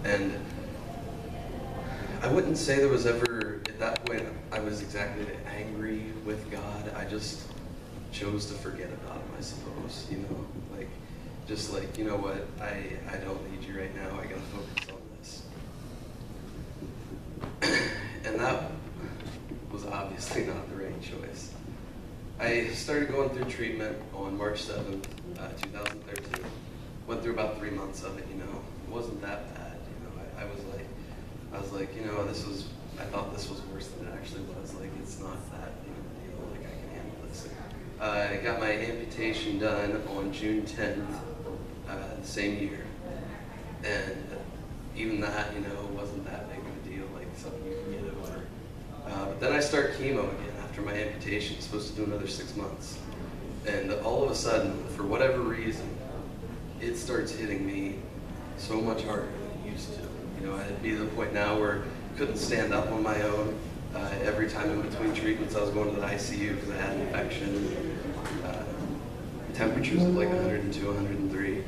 And I wouldn't say there was ever, at that point, I was exactly angry with God. I just chose to forget about him, I suppose, you know? Like, just like, you know what, I don't need you right now, I gotta focus on this. And that was obviously not the right choice. I started going through treatment on March 7th, 2013. Went through about 3 months of it, you know. It wasn't that bad, you know. I was like, you know, I thought this was worse than it actually was. Like, it's not that big of a deal, like I can handle this. I got my amputation done on June 10th, the same year. And even that, you know, wasn't that big of a deal, like something you can get over. But then I start chemo again after my amputation. It's supposed to do another 6 months. And all of a sudden, for whatever reason, it starts hitting me so much harder than it used to. You know, I'd be to the point now where I couldn't stand up on my own. Every time in between treatments, I was going to the ICU because I had an infection. Temperatures of like 102, 103,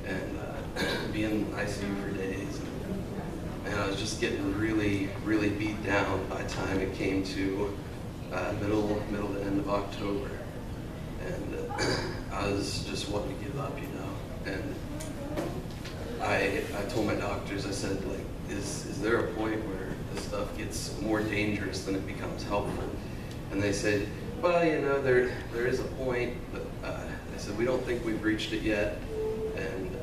and be in the ICU for days. And I was just getting really, really beat down by the time it came to middle to end of October. And I was just wanting to give up, you know. And I told my doctors, I said, like, is there a point where this stuff gets more dangerous than it becomes helpful? And they said, well, you know, there is a point, but they said, we don't think we've reached it yet, and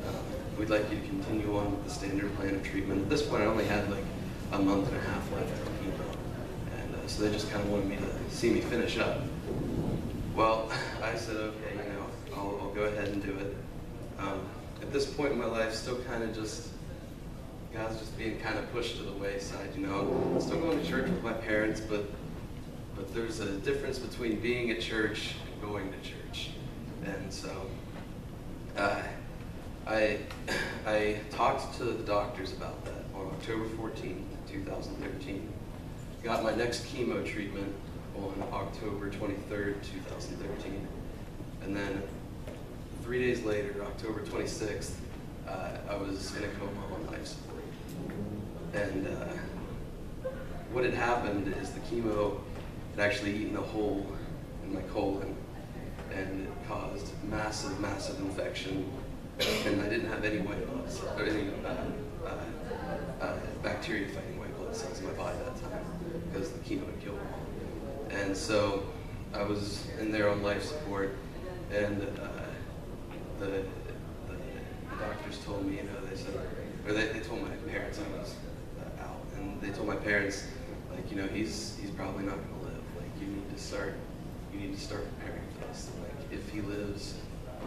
we'd like you to continue on with the standard plan of treatment. At this point, I only had like a month and a half left of chemo, and so they just kind of wanted me to see me finish up. Well, I said, okay, you know, I'll go ahead and do it. At this point in my life, still kind of just, God's just being kind of pushed to the wayside, you know. I'm still going to church with my parents, but there's a difference between being at church and going to church. And so I talked to the doctors about that on October 14th, 2013. Got my next chemo treatment on October 23rd, 2013. And then 3 days later, October 26th, I was in a coma on life support. And what had happened is the chemo had actually eaten a hole in my colon, and it caused massive, massive infection. And I didn't have any white blood cells, or any bacteria fighting white blood cells in my body that time, because the chemo had killed them all. And so I was in there on life support, and the doctors told me, you know, they said, or they told my parents I was out, and they told my parents, like, you know, he's probably not going to live. Like, you need to start preparing for this. Like, if he lives,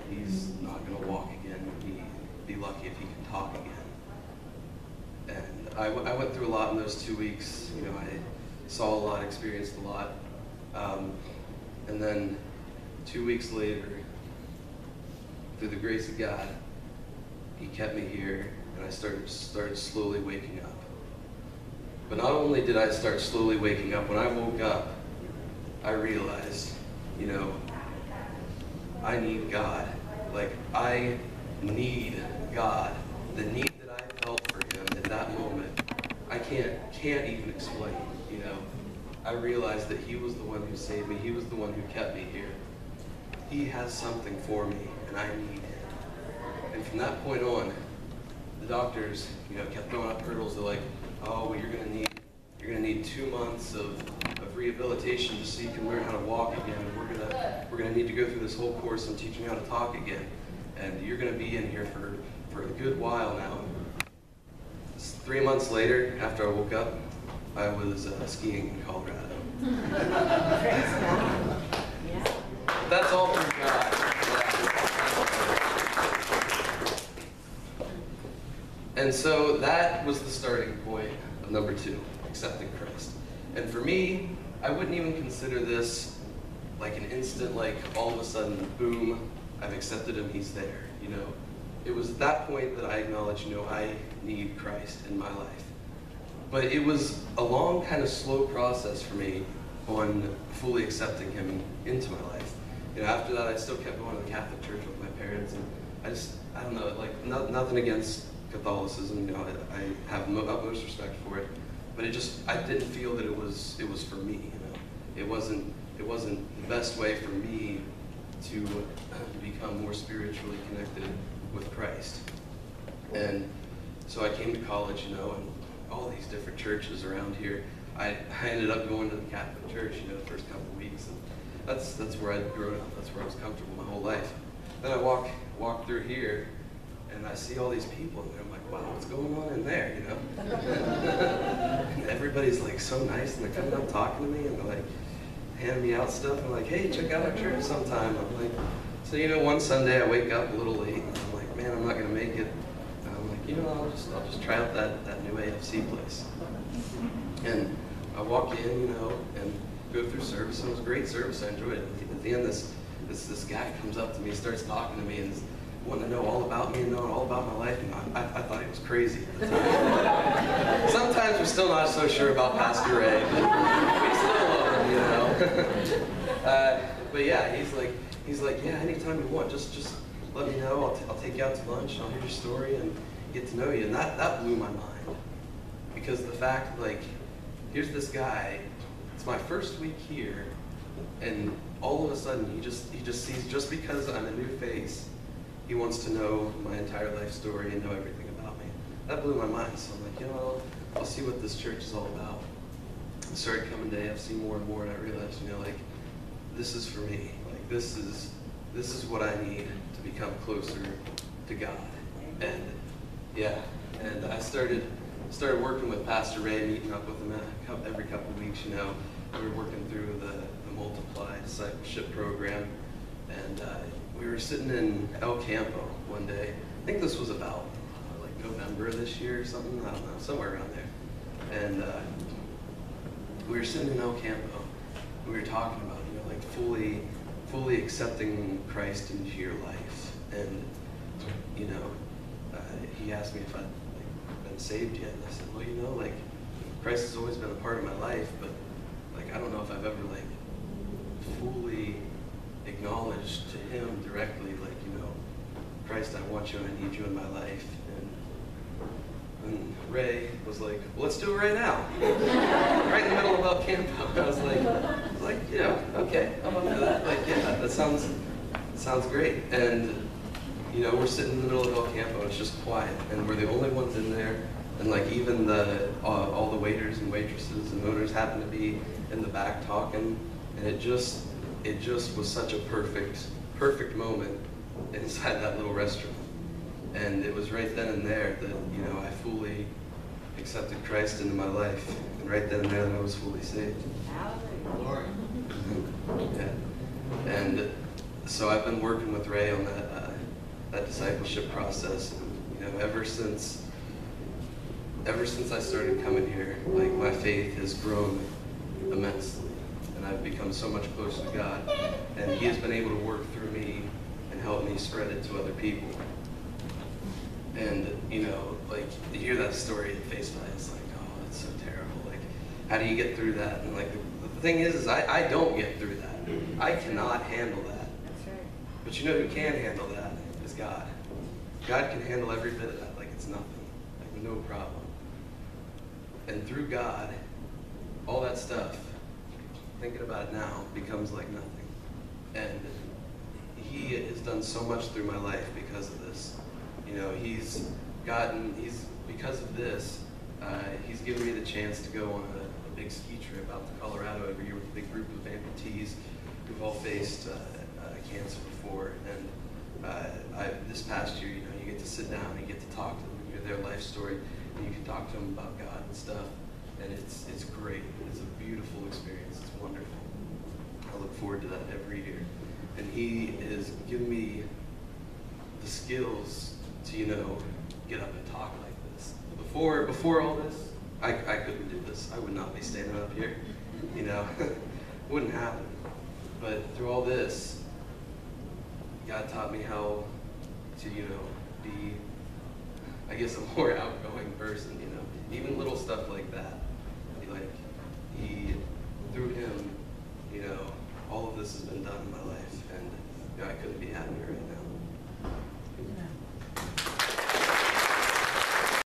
he's not going to walk again. He'd be lucky if he can talk again. And I went through a lot in those 2 weeks. You know, I saw a lot, experienced a lot. And then 2 weeks later, through the grace of God, he kept me here, and I started slowly waking up. But not only did I start slowly waking up, when I woke up, I realized, you know, I need God. Like, I need God. The need that I felt for him at that moment, I can't even explain, you know. I realized that he was the one who saved me. He was the one who kept me here. He has something for me, and I need him. And from that point on, the doctors, you know, kept throwing up hurdles. They're like, oh, well, you're gonna need 2 months of rehabilitation just so you can learn how to walk again. And we're gonna need to go through this whole course on teaching you how to talk again. And you're gonna be in here for a good while now. 3 months later, after I woke up, I was skiing in Colorado. That's all through God. And so that was the starting point of number 2, accepting Christ. And for me, I wouldn't even consider this like an instant, like all of a sudden, boom, I've accepted him, he's there, you know. It was at that point that I acknowledged, you know, I need Christ in my life. But it was a long, kind of slow process for me on fully accepting him into my life. You know, after that, I still kept going to the Catholic Church with my parents, and I don't know, like, nothing against Catholicism. You know, I have utmost respect for it, but I didn't feel that it was for me. You know, it wasn't the best way for me to become more spiritually connected with Christ. And so I came to college, you know, and all these different churches around here. I ended up going to the Catholic Church, you know, the first couple of weeks, and that's where I'd grown up. That's where I was comfortable my whole life. Then I walk through here, and I see all these people, and I'm like, wow, what's going on in there, you know? And everybody's like so nice, and they're coming up talking to me, and they're like handing me out stuff. I'm like, hey, check out our church sometime. I'm like, so you know, one Sunday I wake up a little late, and I'm like, man, I'm not gonna make it. And I'm like, you know, I'll just try out that new AFC place. And I walk in, you know, and go through service, and it was a great service. I enjoyed it. At the end, this guy comes up to me, starts talking to me, and wanting to know all about me and knowing all about my life. And I thought he was crazy at the time. Sometimes we're still not so sure about Pastor Ray, but we still love him, you know. But yeah, he's like, yeah, anytime you want, just let me know. I'll take you out to lunch, and I'll hear your story and get to know you. And that blew my mind, because the fact, like, here's this guy. It's my first week here, and all of a sudden he just sees, just because I'm a new face, he wants to know my entire life story and know everything about me. That blew my mind. So I'm like, you know, I'll see what this church is all about. I started coming to AFC more and more, and I realized, you know, like, this is for me. Like, this is what I need to become closer to God. And yeah, and I started working with Pastor Ray, meeting up with him every couple of weeks. You know, we were working through the Multiply discipleship program, and we were sitting in El Campo one day. I think this was about like November of this year or something. I don't know, somewhere around there. And we were sitting in El Campo. We were talking about, you know, like fully accepting Christ into your life. And you know, he asked me if I'd been saved yet, and I said, well, you know, like, Christ has always been a part of my life, but like, I don't know if I've ever like fully acknowledged to him directly, like, you know, Christ, I want you and I need you in my life. And Ray was like, well, let's do it right now. Right in the middle of El Campo. I was like, you know, okay, I'm up for that. Like, yeah, that sounds great. And you know, we're sitting in the middle of El Campo, and it's just quiet, and we're the only ones in there, and like even all the waiters and waitresses and owners happen to be in the back talking, and it just was such a perfect moment inside that little restaurant. And it was right then and there that, you know, I fully accepted Christ into my life, and right then and there that I was fully saved. Glory. Yeah. And so I've been working with Ray on that discipleship process, and, you know, ever since I started coming here, like, my faith has grown immensely, and I've become so much closer to God, and he has been able to work through me and help me spread it to other people. And, you know, like, you hear that story at face value, it's like, oh, that's so terrible. Like, how do you get through that? And like, the thing is I don't get through that. I cannot handle that. That's right. But you know who can handle that? Is God. God can handle every bit of that like it's nothing, like no problem. And through God, all that stuff, thinking about it now, becomes like nothing. And he has done so much through my life because of this. You know, because of this, he's given me the chance to go on a big ski trip out to Colorado every year with a big group of amputees who've all faced cancer before. And this past year, you know, you get to sit down and you get to talk to them, you hear their life story, and you can talk to them about God and stuff. And it's great. It's a beautiful experience. It's wonderful. I look forward to that every year. And he has given me the skills to, you know, get up and talk like this. Before all this, I couldn't do this. I would not be standing up here, you know. It wouldn't happen. But through all this, God taught me how to, you know, be, I guess, a more outgoing person, you know. Even little stuff like that. Like, through him, you know, all of this has been done in my life, and you know, I couldn't be happier right now.